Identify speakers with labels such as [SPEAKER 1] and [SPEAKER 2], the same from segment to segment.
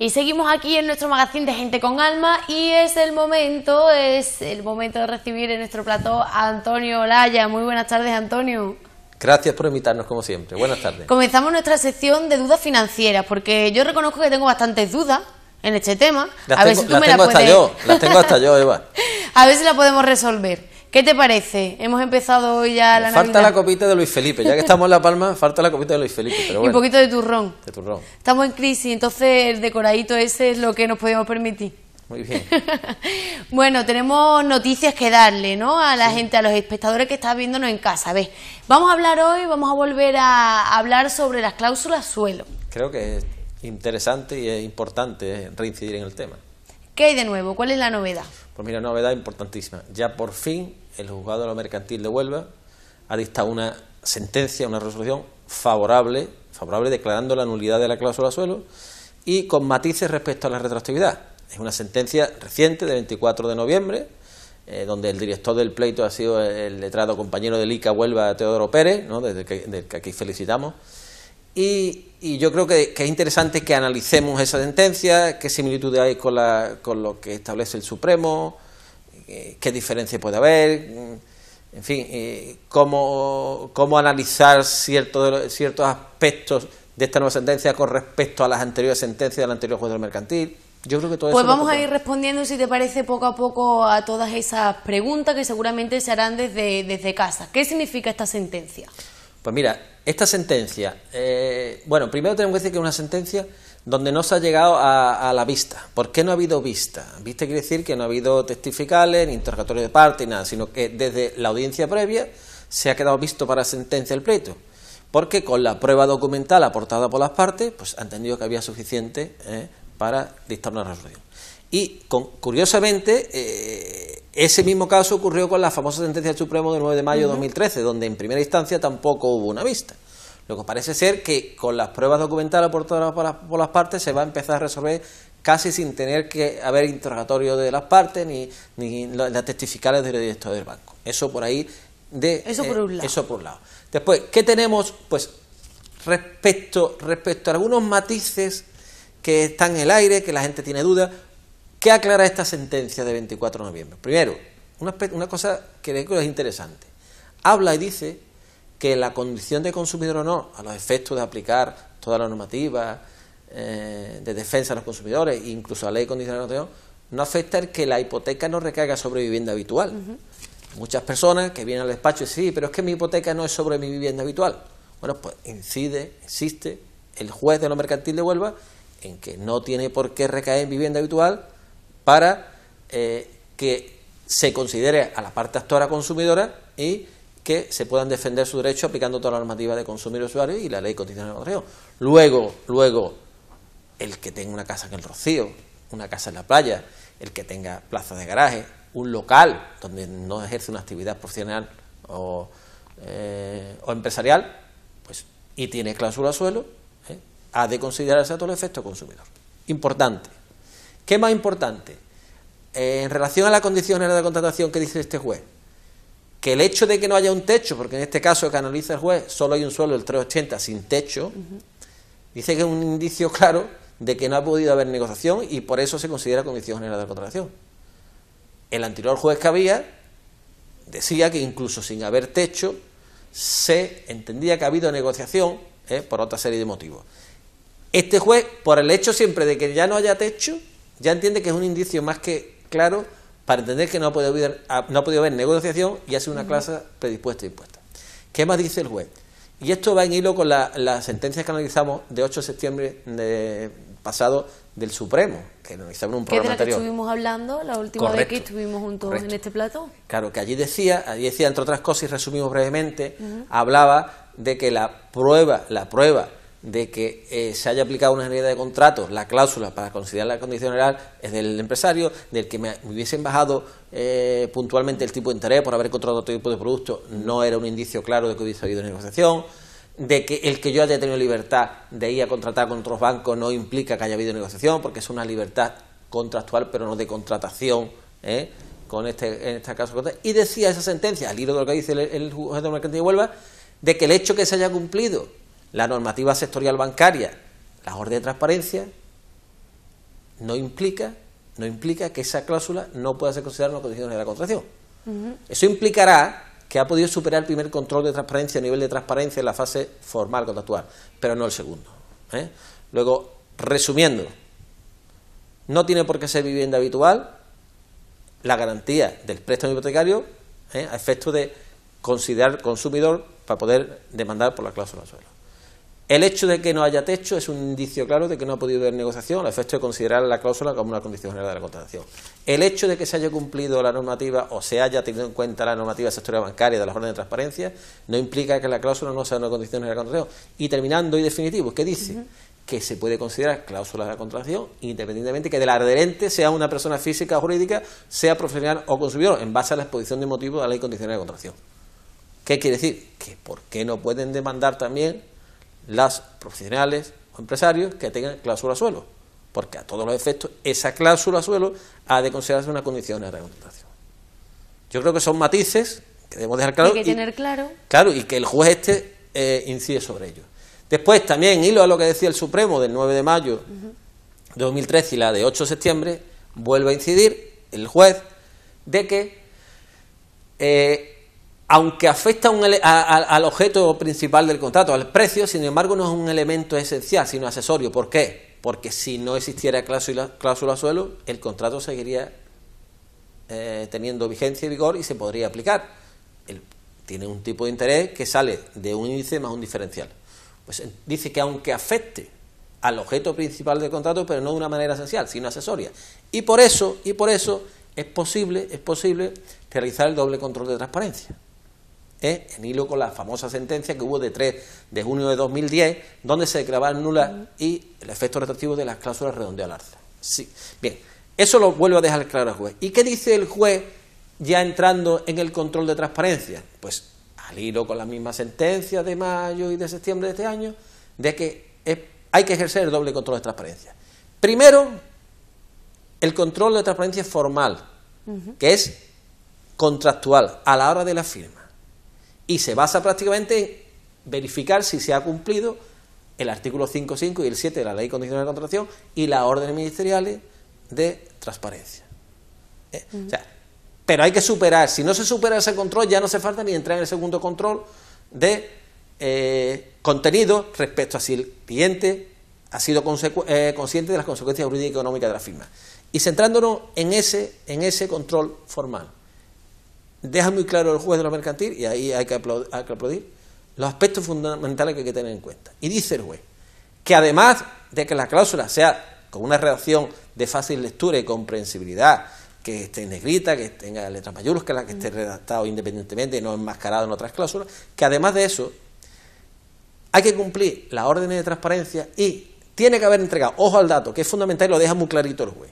[SPEAKER 1] Y seguimos aquí en nuestro magazine de Gente con Alma y es el momento de recibir en nuestro plató a Antonio Olaya. Muy buenas tardes, Antonio.
[SPEAKER 2] Gracias por invitarnos, como siempre. Buenas tardes.
[SPEAKER 1] Comenzamos nuestra sección de dudas financieras, porque yo reconozco que tengo bastantes dudas en este tema.
[SPEAKER 2] Las tengo hasta yo, Eva.
[SPEAKER 1] A ver si la podemos resolver. ¿Qué te parece? Hemos empezado hoy ya la Navidad.
[SPEAKER 2] Falta la copita de Luis Felipe, ya que estamos en La Palma, falta la copita de Luis Felipe, pero bueno.
[SPEAKER 1] Y un poquito de turrón.
[SPEAKER 2] De turrón.
[SPEAKER 1] Estamos en crisis, entonces el decoradito ese es lo que nos podemos permitir.
[SPEAKER 2] Muy bien.
[SPEAKER 1] Bueno, tenemos noticias que darle, ¿no? A la gente, a los espectadores que están viéndonos en casa. ¿Ves? Vamos a volver a hablar sobre las cláusulas suelo.
[SPEAKER 2] Creo que es interesante y es importante reincidir en el tema.
[SPEAKER 1] ¿Qué hay de nuevo? ¿Cuál es la novedad?
[SPEAKER 2] Pues mira, una novedad importantísima. Ya por fin el Juzgado de lo Mercantil de Huelva ha dictado una sentencia, una resolución favorable declarando la nulidad de la cláusula suelo y con matices respecto a la retroactividad. Es una sentencia reciente de 24 de noviembre, donde el director del pleito ha sido el letrado compañero del ICA Huelva, Teodoro Pérez, ¿no? del que aquí felicitamos. Y yo creo que es interesante que analicemos esa sentencia, qué similitud hay con lo que establece el Supremo, qué diferencia puede haber, en fin, cómo analizar ciertos aspectos de esta nueva sentencia con respecto a las anteriores sentencias del anterior juez del mercantil. Yo creo que todo
[SPEAKER 1] pues
[SPEAKER 2] eso
[SPEAKER 1] vamos a ir respondiendo, si te parece, poco a poco a todas esas preguntas que seguramente se harán desde casa. ¿Qué significa esta sentencia?
[SPEAKER 2] Pues mira, esta sentencia, bueno, primero tenemos que decir que es una sentencia donde no se ha llegado a la vista. ¿Por qué no ha habido vista? Vista quiere decir que no ha habido testificales, ni interrogatorio de parte, ni nada, sino que desde la audiencia previa se ha quedado visto para sentencia el pleito. Porque con la prueba documental aportada por las partes, pues han entendido que había suficiente para dictar una resolución. Y curiosamente, ese mismo caso ocurrió con la famosa sentencia del Supremo del 9 de mayo de 2013, donde en primera instancia tampoco hubo una vista. Lo que parece ser que con las pruebas documentales aportadas por las partes se va a empezar a resolver casi sin tener que haber interrogatorio de las partes ni las testificales del director del banco. Eso por ahí.
[SPEAKER 1] Eso por un lado.
[SPEAKER 2] Eso por un lado. Después, ¿qué tenemos? Pues respecto a algunos matices que están en el aire, que la gente tiene dudas, ¿qué aclara esta sentencia de 24 de noviembre? Primero, una cosa que creo que es interesante. Habla y dice que la condición de consumidor o no, a los efectos de aplicar toda la normativa de defensa de los consumidores, incluso la ley de condiciones de notación, no afecta el que la hipoteca no recaiga sobre vivienda habitual. Muchas personas que vienen al despacho y dicen, sí, pero es que mi hipoteca no es sobre mi vivienda habitual. Bueno, pues insiste el juez de lo mercantil de Huelva en que no tiene por qué recaer en vivienda habitual para que se considere a la parte actora consumidora y que se puedan defender sus derechos aplicando toda la normativa de consumidor y usuario y la ley de condiciones de notación. Luego, el que tenga una casa en el Rocío, una casa en la playa, el que tenga plazas de garaje, un local donde no ejerce una actividad profesional o empresarial, pues y tiene cláusula suelo, ha de considerarse a todo el efecto consumidor. Importante. ¿Qué más importante? En relación a la condición general de contratación que dice este juez, que el hecho de que no haya un techo, porque en este caso que analiza el juez, solo hay un suelo del 380 sin techo, dice que es un indicio claro de que no ha podido haber negociación y por eso se considera condición general de contratación. El anterior juez que había decía que incluso sin haber techo se entendía que ha habido negociación por otra serie de motivos. Este juez, por el hecho siempre de que ya no haya techo, ya entiende que es un indicio más que claro para entender que no ha podido haber negociación y hace una cláusula predispuesta e impuesta. ¿Qué más dice el juez? Y esto va en hilo con las sentencias que analizamos de 8 de septiembre pasado del Supremo, que analizamos en un programa anterior.
[SPEAKER 1] Que estuvimos hablando la última vez que estuvimos juntos en este plató.
[SPEAKER 2] Claro, que allí decía, entre otras cosas, y resumimos brevemente, hablaba de que la prueba de que se haya aplicado una serie de contratos, la cláusula para considerar la condición general es del empresario, del que me hubiesen bajado puntualmente el tipo de interés por haber contratado otro tipo de producto, no era un indicio claro de que hubiese habido negociación, de que el que yo haya tenido libertad de ir a contratar con otros bancos no implica que haya habido negociación, porque es una libertad contractual pero no de contratación, en este caso. Y decía esa sentencia, al hilo de lo que dice el juez de mercantil de Huelva, de que el hecho que se haya cumplido la normativa sectorial bancaria, las órdenes de transparencia, no implica que esa cláusula no pueda ser considerada una condición de la contratación. Eso implicará que ha podido superar el primer control de transparencia, a nivel de transparencia en la fase formal contractual, pero no el segundo. Luego, resumiendo, no tiene por qué ser vivienda habitual la garantía del préstamo hipotecario a efecto de considerar consumidor para poder demandar por la cláusula suelo. El hecho de que no haya techo es un indicio claro de que no ha podido haber negociación a efecto de considerar la cláusula como una condición general de la contratación. El hecho de que se haya cumplido la normativa o se haya tenido en cuenta la normativa sectorial bancaria de las órdenes de transparencia no implica que la cláusula no sea una condición general de la contratación. Y terminando y definitivo, ¿qué dice? Que se puede considerar cláusula de la contratación independientemente que del adherente sea una persona física o jurídica, sea profesional o consumidor, en base a la exposición de motivos de la ley condicional de contratación. ¿Qué quiere decir? Que ¿por qué no pueden demandar también las profesionales o empresarios que tengan cláusula suelo? Porque a todos los efectos esa cláusula suelo ha de considerarse una condición de la contratación. Yo creo que son matices que debemos dejar claro.
[SPEAKER 1] Hay que tener claro.
[SPEAKER 2] Claro, y que el juez incide sobre ello. Después, también, hilo a lo que decía el Supremo del 9 de mayo de 2013 y la de 8 de septiembre, vuelve a incidir el juez de que aunque afecta al objeto principal del contrato, al precio, sin embargo no es un elemento esencial, sino accesorio. ¿Por qué? Porque si no existiera cláusula suelo, el contrato seguiría teniendo vigencia y vigor y se podría aplicar. Tiene un tipo de interés que sale de un índice más un diferencial. Pues dice que aunque afecte al objeto principal del contrato, pero no de una manera esencial, sino accesoria. Y por eso es posible realizar el doble control de transparencia. En hilo con la famosa sentencia que hubo de 3 de junio de 2010, donde se declaraban nulas y el efecto retroactivo de las cláusulas redondeó al alza. Sí. Bien, eso lo vuelvo a dejar claro al juez. ¿Y qué dice el juez ya entrando en el control de transparencia? Pues al hilo con la misma sentencia de mayo y de septiembre de este año, de que hay que ejercer el doble control de transparencia. Primero, el control de transparencia formal, que es contractual a la hora de la firma. Y se basa prácticamente en verificar si se ha cumplido el artículo 5.5 y el 7 de la Ley Condicional de Contratación y las órdenes ministeriales de transparencia. O sea, pero hay que superar, si no se supera ese control, ya no hace falta ni entrar en el segundo control de contenido respecto a si el cliente ha sido consciente de las consecuencias jurídicas y económicas de la firma. Y centrándonos en ese control formal. Deja muy claro el juez de lo mercantil, y ahí hay que aplaudir, los aspectos fundamentales que hay que tener en cuenta. Y dice el juez que además de que la cláusula sea con una redacción de fácil lectura y comprensibilidad, que esté en negrita, que tenga letras mayúsculas, que esté redactado independientemente y no enmascarado en otras cláusulas, que además de eso hay que cumplir las órdenes de transparencia y tiene que haber entregado, ojo al dato, que es fundamental y lo deja muy clarito el juez.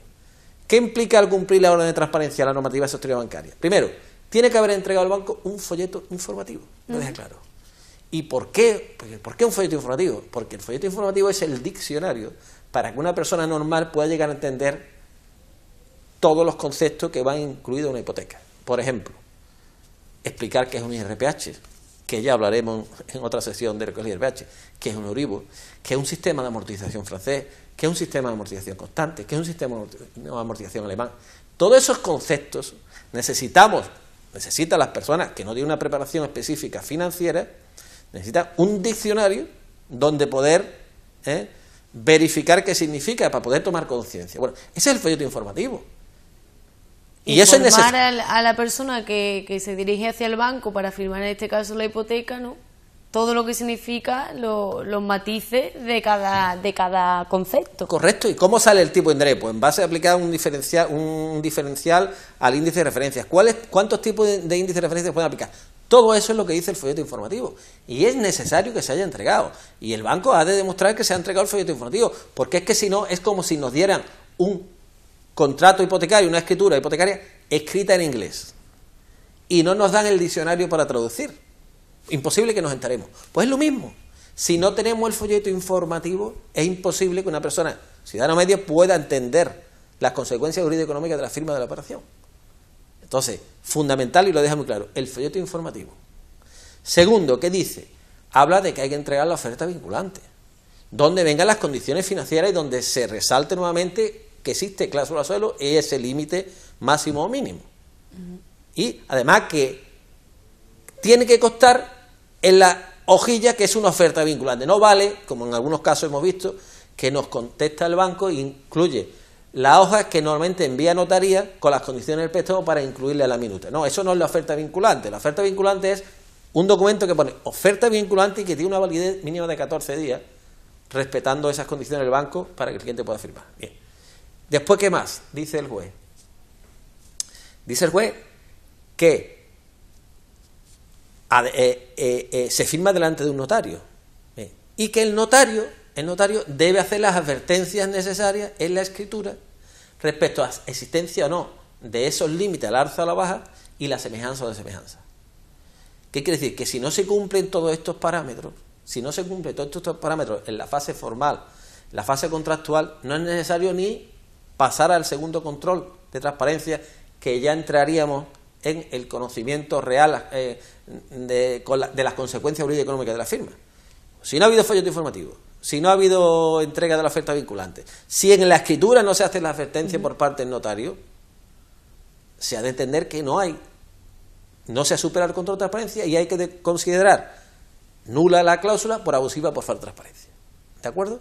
[SPEAKER 2] ¿Qué implica al cumplir la orden de transparencia la normativa sectorial bancaria? Primero, tiene que haber entregado al banco un folleto informativo, lo deja claro. ¿Y por qué? ¿Por qué un folleto informativo? Porque el folleto informativo es el diccionario para que una persona normal pueda llegar a entender todos los conceptos que van incluidos en una hipoteca. Por ejemplo, explicar qué es un IRPH, que ya hablaremos en otra sesión de lo que es el IRPH, qué es un Euribor, qué es un sistema de amortización francés, qué es un sistema de amortización constante, qué es un sistema de amortización alemán. Todos esos conceptos necesitan las personas que no tienen una preparación específica financiera, necesitan un diccionario donde poder verificar qué significa para poder tomar conciencia. Bueno, ese es el folleto informativo. Y eso es necesario.
[SPEAKER 1] A la persona que se dirige hacia el banco para firmar en este caso la hipoteca, ¿no? Todo lo que significa los matices de cada concepto.
[SPEAKER 2] Correcto. ¿Y cómo sale el tipo de interés? Pues en base a aplicar un diferencial al índice de referencias. ¿Cuántos tipos de índice de referencias pueden aplicar? Todo eso es lo que dice el folleto informativo. Y es necesario que se haya entregado. Y el banco ha de demostrar que se ha entregado el folleto informativo. Porque es que si no, es como si nos dieran un contrato hipotecario, una escritura hipotecaria escrita en inglés. Y no nos dan el diccionario para traducir. Imposible que nos enteremos. Pues es lo mismo. Si no tenemos el folleto informativo, es imposible que una persona, ciudadano medio, pueda entender las consecuencias jurídicas y económicas de la firma de la operación. Entonces, fundamental, y lo deja muy claro, el folleto informativo. Segundo, ¿qué dice? Habla de que hay que entregar la oferta vinculante, donde vengan las condiciones financieras y donde se resalte nuevamente que existe cláusula suelo y ese límite máximo o mínimo. Y además que tiene que constar en la hojilla que es una oferta vinculante. No vale, como en algunos casos hemos visto, que nos contesta el banco e incluye la hoja que normalmente envía a notaría con las condiciones del préstamo para incluirle a la minuta. No, eso no es la oferta vinculante. La oferta vinculante es un documento que pone oferta vinculante y que tiene una validez mínima de 14 días, respetando esas condiciones del banco para que el cliente pueda firmar. Bien. Después, ¿qué más? Dice el juez. Dice el juez que se firma delante de un notario. Bien. Y que el notario debe hacer las advertencias necesarias en la escritura respecto a la existencia o no de esos límites al alza o a la baja y la semejanza o desemejanza. ¿Qué quiere decir? Que si no se cumplen todos estos parámetros, en la fase formal, en la fase contractual, no es necesario ni pasar al segundo control de transparencia, que ya entraríamos en el conocimiento real de las consecuencias jurídicas y económicas de la firma. Si no ha habido folleto informativo, si no ha habido entrega de la oferta vinculante, si en la escritura no se hace la advertencia por parte del notario, se ha de entender que no se ha superado el control de transparencia y hay que considerar nula la cláusula por abusiva por falta de transparencia. ¿De acuerdo?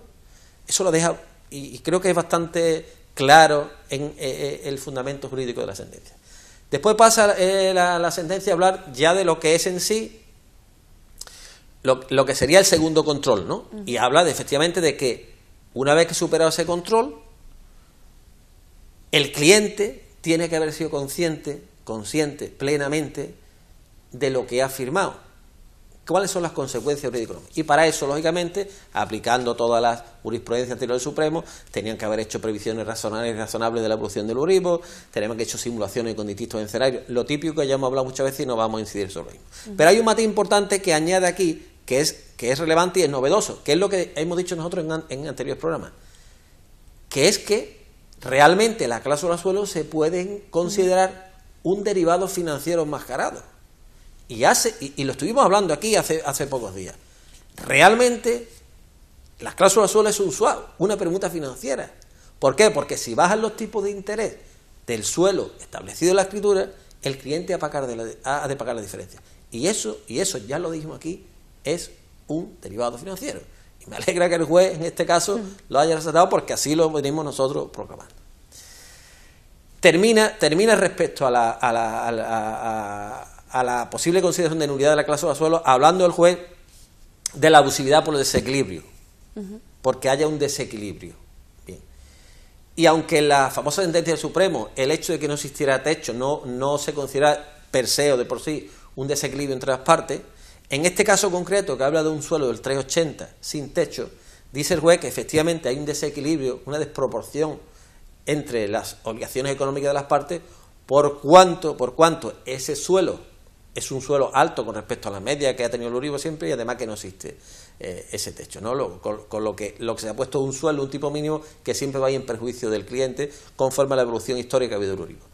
[SPEAKER 2] Eso lo deja, y creo que es bastante claro en el fundamento jurídico de la sentencia. Después pasa la sentencia a hablar ya de lo que es en sí lo que sería el segundo control, ¿no? Y habla efectivamente de que una vez que superado ese control, el cliente tiene que haber sido consciente plenamente de lo que ha firmado. ¿Cuáles son las consecuencias jurídicas? Y para eso, lógicamente, aplicando todas las jurisprudencias anterior del Supremo, tenían que haber hecho previsiones razonables de la evolución del Euribor, teníamos que haber hecho simulaciones con distintos escenarios, lo típico que ya hemos hablado muchas veces y no vamos a incidir sobre ello. Pero hay un matiz importante que añade aquí, que es relevante y es novedoso, que es lo que hemos dicho nosotros en anteriores programas, que es que realmente la cláusula suelo se pueden considerar un derivado financiero enmascarado. Y lo estuvimos hablando aquí hace pocos días. Realmente, las cláusulas suelo es un swap, una permuta financiera. ¿Por qué? Porque si bajan los tipos de interés del suelo establecido en la escritura, el cliente ha de pagar la diferencia. Y eso ya lo dijimos aquí, es un derivado financiero. Y me alegra que el juez, en este caso, lo haya resaltado porque así lo venimos nosotros proclamando. Termina respecto a la posible consideración de nulidad de la cláusula suelo, hablando el juez de la abusividad por el desequilibrio, porque haya un desequilibrio. Bien. Y aunque en la famosa sentencia del Supremo el hecho de que no existiera techo no se considera per se o de por sí un desequilibrio entre las partes, en este caso concreto, que habla de un suelo del 380 sin techo, dice el juez que efectivamente hay un desequilibrio, una desproporción entre las obligaciones económicas de las partes, por cuanto ese suelo es un suelo alto con respecto a la media que ha tenido el Euribor siempre, y además que no existe ese techo, ¿no? Con lo que se ha puesto un suelo, un tipo mínimo que siempre va a ir en perjuicio del cliente conforme a la evolución histórica que ha habido del Euribor.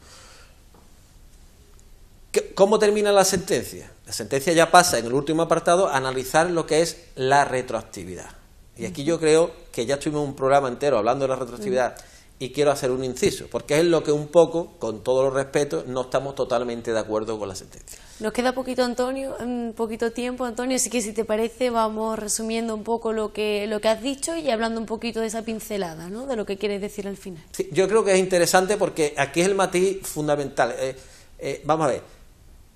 [SPEAKER 2] ¿Cómo termina la sentencia? La sentencia ya pasa en el último apartado a analizar lo que es la retroactividad. Y aquí yo creo que ya tuvimos un programa entero hablando de la retroactividad y quiero hacer un inciso, porque es lo que un poco, con todos los respetos, no estamos totalmente de acuerdo con la sentencia.
[SPEAKER 1] Nos queda poquito tiempo, Antonio, así que si te parece vamos resumiendo un poco lo que has dicho y hablando un poquito de esa pincelada, ¿no? De lo que quieres decir al final.
[SPEAKER 2] Sí, yo creo que es interesante porque aquí es el matiz fundamental. Vamos a ver,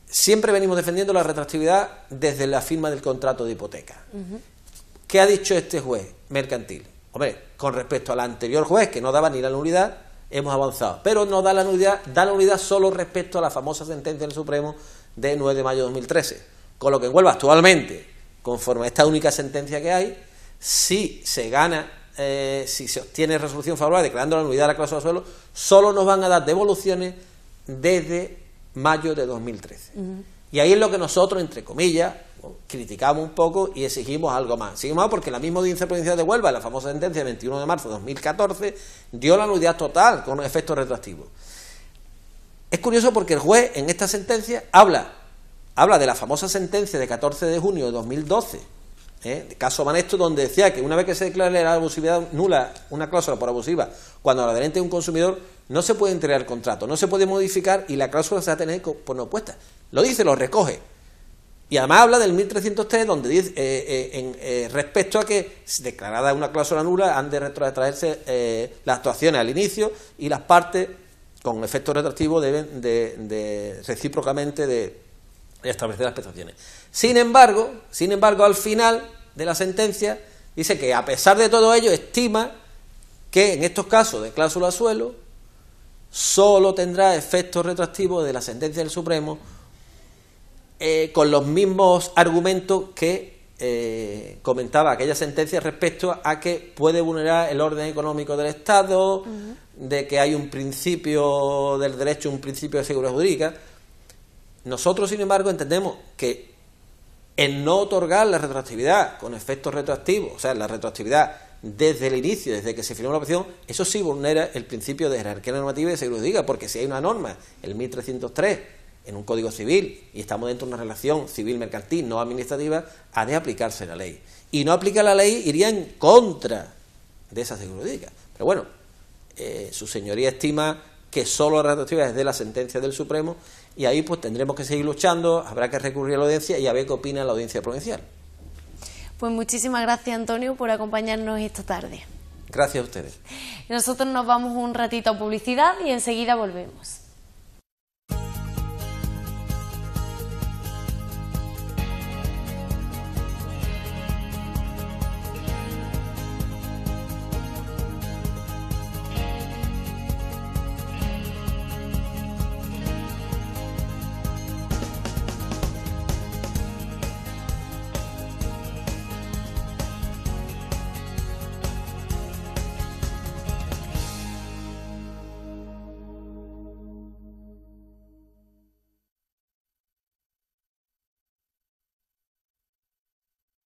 [SPEAKER 2] siempre venimos defendiendo la retroactividad desde la firma del contrato de hipoteca. ¿Qué ha dicho este juez mercantil? Hombre, con respecto al anterior juez, que no daba ni la nulidad, hemos avanzado. Pero no da la nulidad solo respecto a la famosa sentencia del Supremo de 9 de mayo de 2013. Con lo que en Huelva actualmente, conforme a esta única sentencia que hay, si se gana, si se obtiene resolución favorable declarando la nulidad de la cláusula suelo, solo nos van a dar devoluciones desde mayo de 2013. Y ahí es lo que nosotros, entre comillas, criticamos un poco y exigimos algo más. Exigimos más porque la misma Audiencia Provincial de Huelva, en la famosa sentencia del 21 de marzo de 2014, dio la nulidad total con efectos retroactivos. Es curioso porque el juez en esta sentencia habla de la famosa sentencia de 14 de junio de 2012 caso Banesto, donde decía que una vez que se declare la abusividad nula, una cláusula por abusiva, cuando la adherente es un consumidor, no se puede entregar el contrato, no se puede modificar y la cláusula se va a tener por no puesta. Lo dice, lo recoge. Y además habla del 1303, donde dice, respecto a que, declarada una cláusula nula, han de retrotraerse las actuaciones al inicio y las partes, con efecto retroactivo, deben de recíprocamente de establecer las prestaciones. Sin embargo, al final de la sentencia, dice que a pesar de todo ello, estima que en estos casos de cláusula suelo, solo tendrá efectos retroactivos de la sentencia del Supremo con los mismos argumentos que comentaba aquella sentencia respecto a que puede vulnerar el orden económico del Estado, de que hay un principio del derecho, un principio de seguridad jurídica. Nosotros, sin embargo, entendemos que en no otorgar la retroactividad con efectos retroactivos, o sea, la retroactividad desde el inicio, desde que se firmó la opción, eso sí vulnera el principio de jerarquía normativa y de seguridad jurídica, porque si hay una norma, el 1303, en un código civil, y estamos dentro de una relación civil mercantil, no administrativa, ha de aplicarse la ley. Y no aplicar la ley iría en contra de esa seguridad jurídica. Pero bueno, su señoría estima que solo la retroactividad es de la sentencia del Supremo, y ahí pues tendremos que seguir luchando, habrá que recurrir a la audiencia y a ver qué opina la audiencia provincial.
[SPEAKER 1] Pues muchísimas gracias, Antonio, por acompañarnos esta tarde.
[SPEAKER 2] Gracias a ustedes.
[SPEAKER 1] Nosotros nos vamos un ratito a publicidad y enseguida volvemos.